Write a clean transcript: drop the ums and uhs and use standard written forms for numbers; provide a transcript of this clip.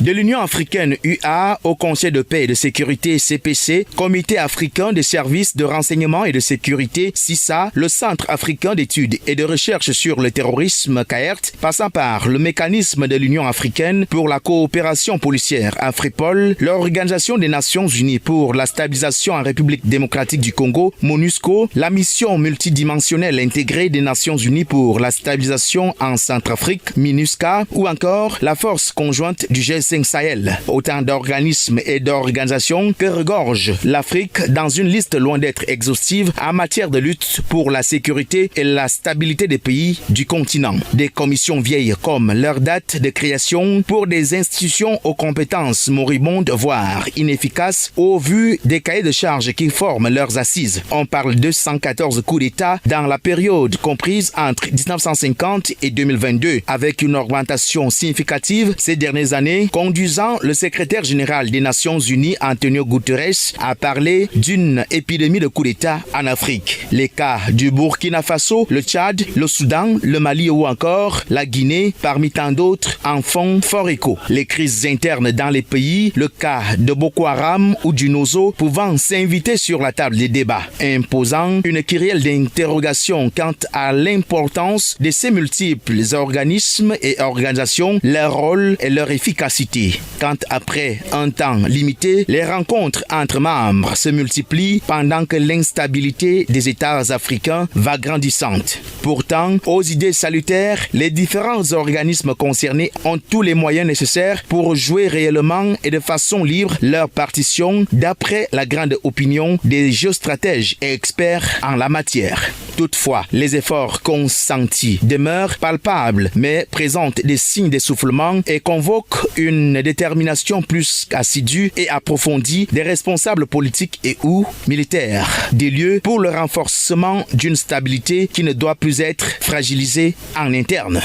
De l'Union africaine UA au Conseil de paix et de sécurité CPC, Comité africain des services de renseignement et de sécurité CISA, le Centre africain d'études et de recherche sur le terrorisme CAERT, passant par le mécanisme de l'Union africaine pour la coopération policière AFRIPOL, l'Organisation des Nations Unies pour la stabilisation en République démocratique du Congo, MONUSCO, la mission multidimensionnelle intégrée des Nations Unies pour la stabilisation en Centrafrique, MINUSCA, ou encore la force conjointe du G5 Sahel. Autant d'organismes et d'organisations que regorge l'Afrique dans une liste loin d'être exhaustive en matière de lutte pour la sécurité et la stabilité des pays du continent. Des commissions vieilles comme leur date de création pour des institutions aux compétences moribondes voire inefficaces au vu des cahiers de charges qui forment leurs assises. On parle de 114 coups d'État dans la période comprise entre 1950 et 2022 avec une augmentation significative ces dernières années, conduisant le secrétaire général des Nations Unies, Antonio Guterres, à parler d'une épidémie de coups d'État en Afrique. Les cas du Burkina Faso, le Tchad, le Soudan, le Mali ou encore la Guinée, parmi tant d'autres, en font fort écho. Les crises internes dans les pays, le cas de Boko Haram ou du Nozo, pouvant s'inviter sur la table des débats, imposant une kyrielle d'interrogations quant à l'importance de ces multiples organismes et organisations, leur rôle et leur efficacité. Quand après un temps limité, les rencontres entre membres se multiplient pendant que l'instabilité des États africains va grandissante. Pourtant, aux idées salutaires, les différents organismes concernés ont tous les moyens nécessaires pour jouer réellement et de façon libre leur partition d'après la grande opinion des géostratèges et experts en la matière. Toutefois, les efforts consentis demeurent palpables mais présentent des signes d'essoufflement et convoquent une détermination plus assidue et approfondie des responsables politiques et ou militaires, des lieux pour le renforcement d'une stabilité qui ne doit plus être fragilisée en interne.